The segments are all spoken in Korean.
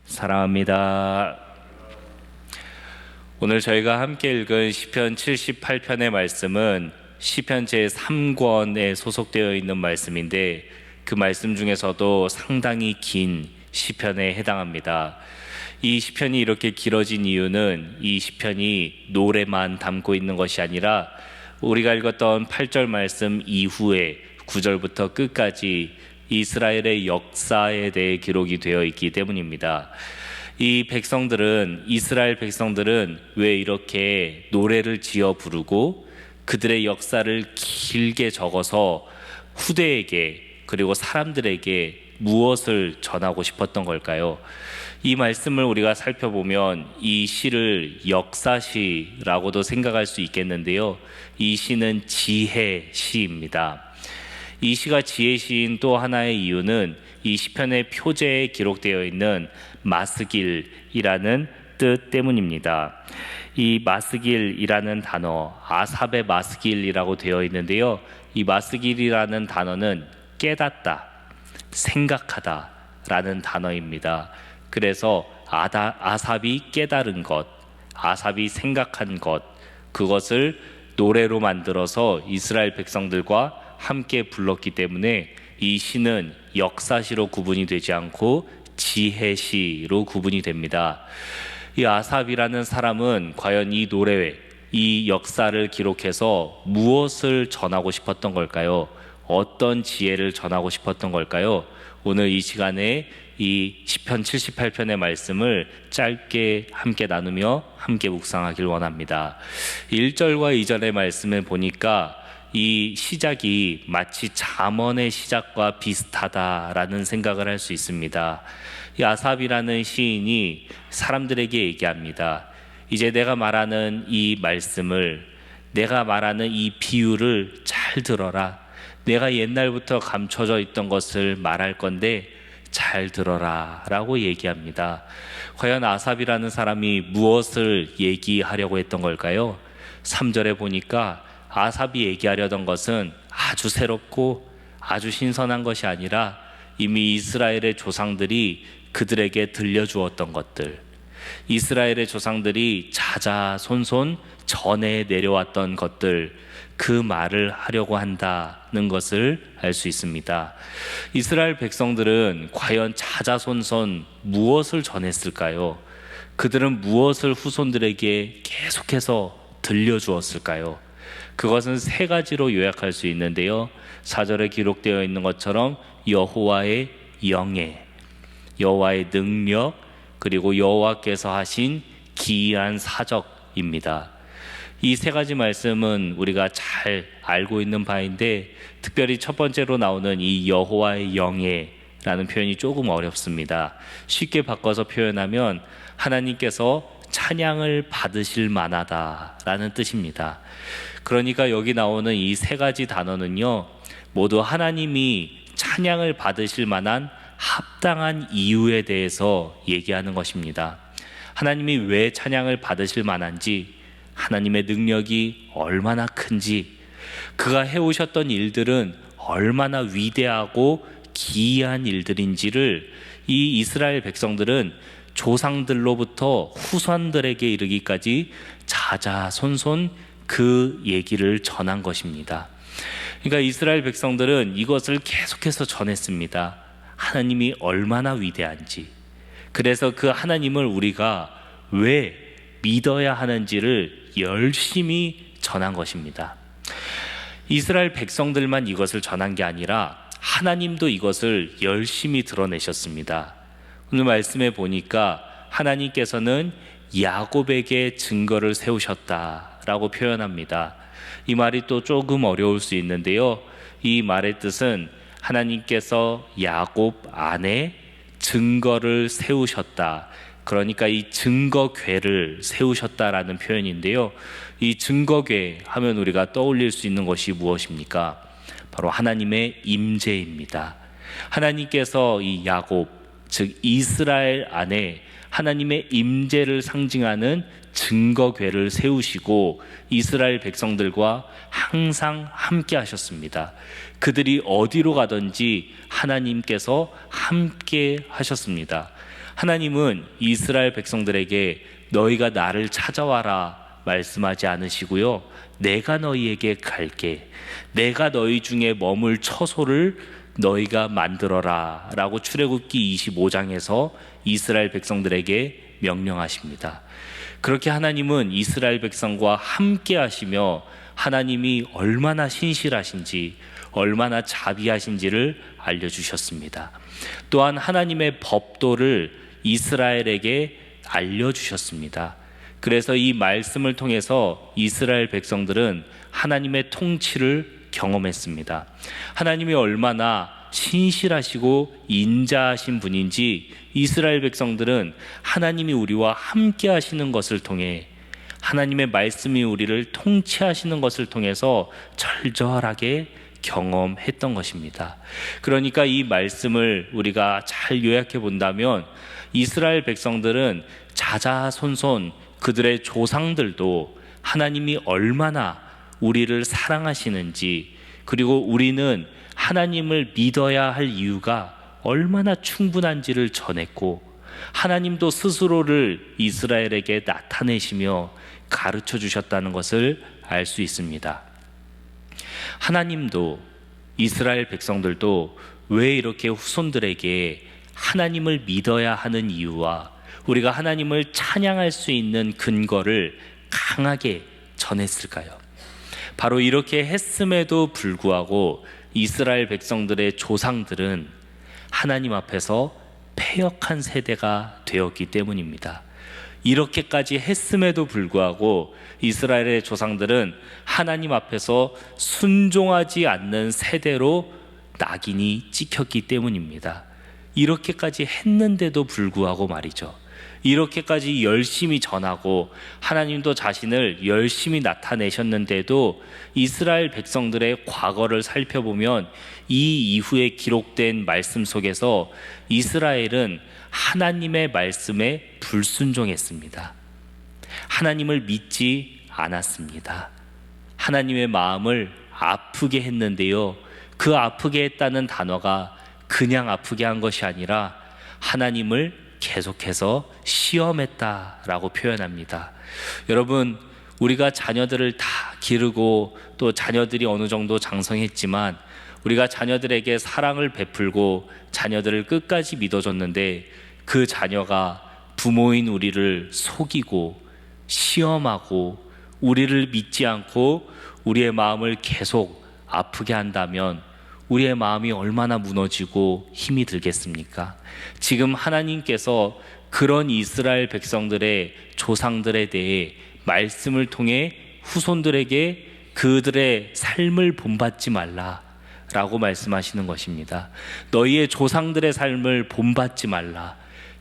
사랑합니다. 오늘 저희가 함께 읽은 시편 78편의 말씀은 시편 제3권에 소속되어 있는 말씀인데 그 말씀 중에서도 상당히 긴 시편에 해당합니다. 이 시편이 이렇게 길어진 이유는 이 시편이 노래만 담고 있는 것이 아니라 우리가 읽었던 8절 말씀 이후에 9절부터 끝까지 이스라엘의 역사에 대해 기록이 되어 있기 때문입니다. 이스라엘 백성들은 왜 이렇게 노래를 지어 부르고 그들의 역사를 길게 적어서 후대에게 그리고 사람들에게 무엇을 전하고 싶었던 걸까요? 이 말씀을 우리가 살펴보면 이 시를 역사시라고도 생각할 수 있겠는데요. 이 시는 지혜 시입니다. 이 시가 지혜 시인 또 하나의 이유는 이 시편의 표제에 기록되어 있는 마스길이라는 뜻 때문입니다. 이 마스길이라는 단어, 아삽의 마스길이라고 되어 있는데요. 이 마스길이라는 단어는 깨닫다, 생각하다 라는 단어입니다. 그래서 아삽이 깨달은 것, 아삽이 생각한 것, 그것을 노래로 만들어서 이스라엘 백성들과 함께 불렀기 때문에 이 시는 역사시로 구분이 되지 않고 지혜시로 구분이 됩니다. 이 아삽이라는 사람은 과연 이 노래, 이 역사를 기록해서 무엇을 전하고 싶었던 걸까요? 어떤 지혜를 전하고 싶었던 걸까요? 오늘 이 시간에 이 시편 78편의 말씀을 짧게 함께 나누며 함께 묵상하길 원합니다. 1절과 2절의 말씀을 보니까 이 시작이 마치 잠언의 시작과 비슷하다라는 생각을 할 수 있습니다. 이 아삽이라는 시인이 사람들에게 얘기합니다. 이제 내가 말하는 이 말씀을, 내가 말하는 이 비유를 잘 들어라. 내가 옛날부터 감춰져 있던 것을 말할 건데 잘 들어라 라고 얘기합니다. 과연 아삽이라는 사람이 무엇을 얘기하려고 했던 걸까요? 3절에 보니까 아삽이 얘기하려던 것은 아주 새롭고 아주 신선한 것이 아니라 이미 이스라엘의 조상들이 그들에게 들려주었던 것들, 이스라엘의 조상들이 자자손손 전해 내려왔던 것들, 그 말을 하려고 한다는 것을 알 수 있습니다. 이스라엘 백성들은 과연 자자손손 무엇을 전했을까요? 그들은 무엇을 후손들에게 계속해서 들려주었을까요? 그것은 세 가지로 요약할 수 있는데요. 4절에 기록되어 있는 것처럼 여호와의 영예, 여호와의 능력, 그리고 여호와께서 하신 기이한 사적입니다. 이 세 가지 말씀은 우리가 잘 알고 있는 바인데 특별히 첫 번째로 나오는 이 여호와의 영예라는 표현이 조금 어렵습니다. 쉽게 바꿔서 표현하면 하나님께서 찬양을 받으실 만하다라는 뜻입니다. 그러니까 여기 나오는 이 세 가지 단어는요, 모두 하나님이 찬양을 받으실 만한 합당한 이유에 대해서 얘기하는 것입니다. 하나님이 왜 찬양을 받으실 만한지, 하나님의 능력이 얼마나 큰지, 그가 해오셨던 일들은 얼마나 위대하고 기이한 일들인지를 이 이스라엘 백성들은 조상들로부터 후손들에게 이르기까지 자자손손 그 얘기를 전한 것입니다. 그러니까 이스라엘 백성들은 이것을 계속해서 전했습니다. 하나님이 얼마나 위대한지, 그래서 그 하나님을 우리가 왜 믿어야 하는지를 열심히 전한 것입니다. 이스라엘 백성들만 이것을 전한 게 아니라 하나님도 이것을 열심히 드러내셨습니다. 오늘 말씀에 보니까 하나님께서는 야곱에게 증거를 세우셨다라고 표현합니다. 이 말이 또 조금 어려울 수 있는데요. 이 말의 뜻은 하나님께서 야곱 안에 증거를 세우셨다. 그러니까 이 증거궤를 세우셨다라는 표현인데요. 이 증거궤 하면 우리가 떠올릴 수 있는 것이 무엇입니까? 바로 하나님의 임재입니다. 하나님께서 이 야곱, 즉 이스라엘 안에 하나님의 임재를 상징하는 증거궤를 세우시고 이스라엘 백성들과 항상 함께 하셨습니다. 그들이 어디로 가든지 하나님께서 함께 하셨습니다. 하나님은 이스라엘 백성들에게 너희가 나를 찾아와라 말씀하지 않으시고요, 내가 너희에게 갈게, 내가 너희 중에 머물 처소를 너희가 만들어라 라고 출애굽기 25장에서 이스라엘 백성들에게 명령하십니다. 그렇게 하나님은 이스라엘 백성과 함께 하시며 하나님이 얼마나 신실하신지, 얼마나 자비하신지를 알려주셨습니다. 또한 하나님의 법도를 이스라엘에게 알려주셨습니다. 그래서 이 말씀을 통해서 이스라엘 백성들은 하나님의 통치를 경험했습니다. 하나님이 얼마나 신실하시고 인자하신 분인지 이스라엘 백성들은 하나님이 우리와 함께 하시는 것을 통해, 하나님의 말씀이 우리를 통치하시는 것을 통해서 절절하게 경험했던 것입니다. 그러니까 이 말씀을 우리가 잘 요약해 본다면, 이스라엘 백성들은 자자손손 그들의 조상들도 하나님이 얼마나 우리를 사랑하시는지, 그리고 우리는 하나님을 믿어야 할 이유가 얼마나 충분한지를 전했고, 하나님도 스스로를 이스라엘에게 나타내시며 가르쳐 주셨다는 것을 알 수 있습니다. 하나님도, 이스라엘 백성들도 왜 이렇게 후손들에게 하나님을 믿어야 하는 이유와 우리가 하나님을 찬양할 수 있는 근거를 강하게 전했을까요? 바로 이렇게 했음에도 불구하고 이스라엘 백성들의 조상들은 하나님 앞에서 패역한 세대가 되었기 때문입니다. 이렇게까지 했음에도 불구하고 이스라엘의 조상들은 하나님 앞에서 순종하지 않는 세대로 낙인이 찍혔기 때문입니다. 이렇게까지 했는데도 불구하고 말이죠. 이렇게까지 열심히 전하고 하나님도 자신을 열심히 나타내셨는데도 이스라엘 백성들의 과거를 살펴보면 이 이후에 기록된 말씀 속에서 이스라엘은 하나님의 말씀에 불순종했습니다. 하나님을 믿지 않았습니다. 하나님의 마음을 아프게 했는데요, 그 아프게 했다는 단어가 그냥 아프게 한 것이 아니라 하나님을 계속해서 시험했다라고 표현합니다. 여러분, 우리가 자녀들을 다 기르고 또 자녀들이 어느 정도 장성했지만 우리가 자녀들에게 사랑을 베풀고 자녀들을 끝까지 믿어줬는데 그 자녀가 부모인 우리를 속이고 시험하고 우리를 믿지 않고 우리의 마음을 계속 아프게 한다면 우리의 마음이 얼마나 무너지고 힘이 들겠습니까? 지금 하나님께서 그런 이스라엘 백성들의 조상들에 대해 말씀을 통해 후손들에게 그들의 삶을 본받지 말라라고 말씀하시는 것입니다. 너희의 조상들의 삶을 본받지 말라.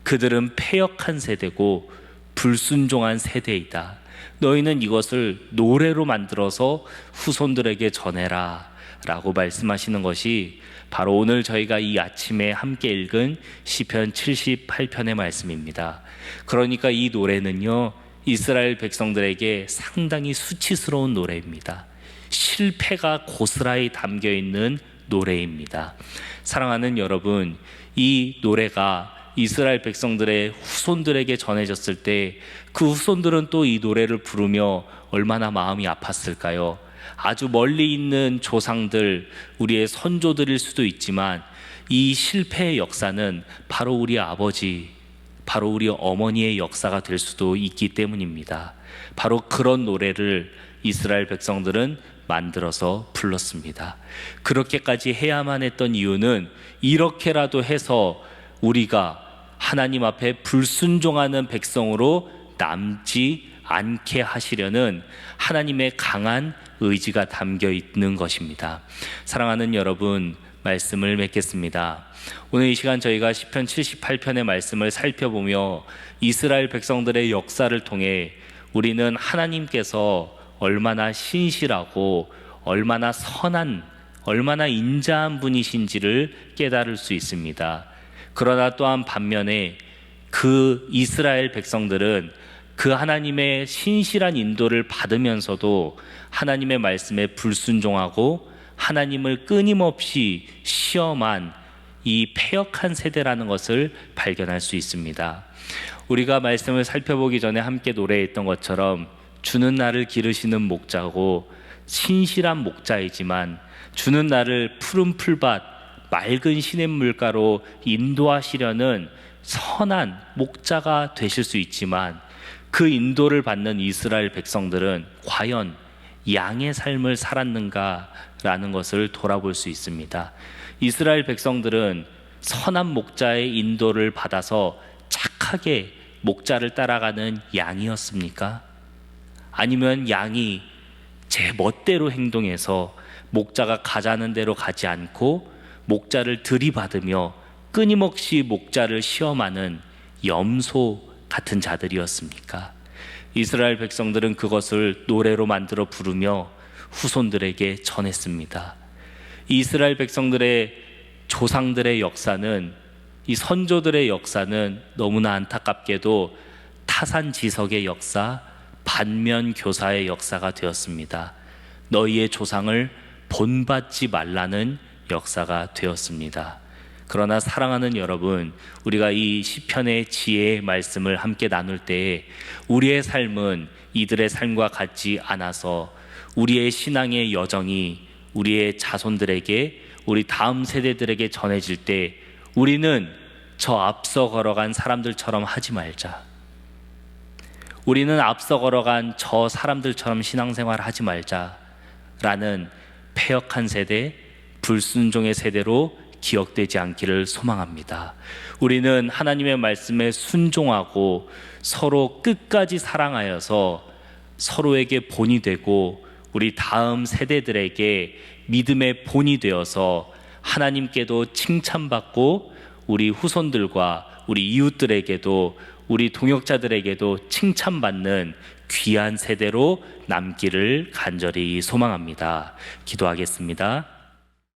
그들은 패역한 세대고 불순종한 세대이다. 너희는 이것을 노래로 만들어서 후손들에게 전해라 라고 말씀하시는 것이 바로 오늘 저희가 이 아침에 함께 읽은 시편 78편의 말씀입니다. 그러니까 이 노래는요, 이스라엘 백성들에게 상당히 수치스러운 노래입니다. 실패가 고스란히 담겨 있는 노래입니다. 사랑하는 여러분, 이 노래가 이스라엘 백성들의 후손들에게 전해졌을 때 그 후손들은 또 이 노래를 부르며 얼마나 마음이 아팠을까요? 아주 멀리 있는 조상들, 우리의 선조들일 수도 있지만 이 실패의 역사는 바로 우리 아버지, 바로 우리 어머니의 역사가 될 수도 있기 때문입니다. 바로 그런 노래를 이스라엘 백성들은 만들어서 불렀습니다. 그렇게까지 해야만 했던 이유는 이렇게라도 해서 우리가 하나님 앞에 불순종하는 백성으로 남지 않게 하시려는 하나님의 강한 의지가 담겨 있는 것입니다. 사랑하는 여러분, 말씀을 맺겠습니다. 오늘 이 시간 저희가 시편 78편의 말씀을 살펴보며 이스라엘 백성들의 역사를 통해 우리는 하나님께서 얼마나 신실하고 얼마나 선한, 얼마나 인자한 분이신지를 깨달을 수 있습니다. 그러나 또한 반면에 그 이스라엘 백성들은 그 하나님의 신실한 인도를 받으면서도 하나님의 말씀에 불순종하고 하나님을 끊임없이 시험한 이 패역한 세대라는 것을 발견할 수 있습니다. 우리가 말씀을 살펴보기 전에 함께 노래했던 것처럼 주는 나를 기르시는 목자고 신실한 목자이지만 주는 나를 푸른 풀밭 맑은 시냇물가로 인도하시려는 선한 목자가 되실 수 있지만 그 인도를 받는 이스라엘 백성들은 과연 양의 삶을 살았는가라는 것을 돌아볼 수 있습니다. 이스라엘 백성들은 선한 목자의 인도를 받아서 착하게 목자를 따라가는 양이었습니까? 아니면 양이 제 멋대로 행동해서 목자가 가자는 대로 가지 않고 목자를 들이받으며 끊임없이 목자를 시험하는 염소 같은 자들이었습니까? 이스라엘 백성들은 그것을 노래로 만들어 부르며 후손들에게 전했습니다. 이스라엘 백성들의 조상들의 역사는, 이 선조들의 역사는 너무나 안타깝게도 타산지석의 역사, 반면교사의 역사가 되었습니다. 너희의 조상을 본받지 말라는 역사가 되었습니다. 그러나 사랑하는 여러분, 우리가 이 시편의 지혜의 말씀을 함께 나눌 때에 우리의 삶은 이들의 삶과 같지 않아서 우리의 신앙의 여정이 우리의 자손들에게, 우리 다음 세대들에게 전해질 때 우리는 저 앞서 걸어간 사람들처럼 하지 말자. 우리는 앞서 걸어간 저 사람들처럼 신앙생활 하지 말자라는 패역한 세대, 불순종의 세대로 기억되지 않기를 소망합니다. 우리는 하나님의 말씀에 순종하고 서로 끝까지 사랑하여서 서로에게 본이 되고 우리 다음 세대들에게 믿음의 본이 되어서 하나님께도 칭찬받고 우리 후손들과 우리 이웃들에게도 우리 동역자들에게도 칭찬받는 귀한 세대로 남기를 간절히 소망합니다. 기도하겠습니다.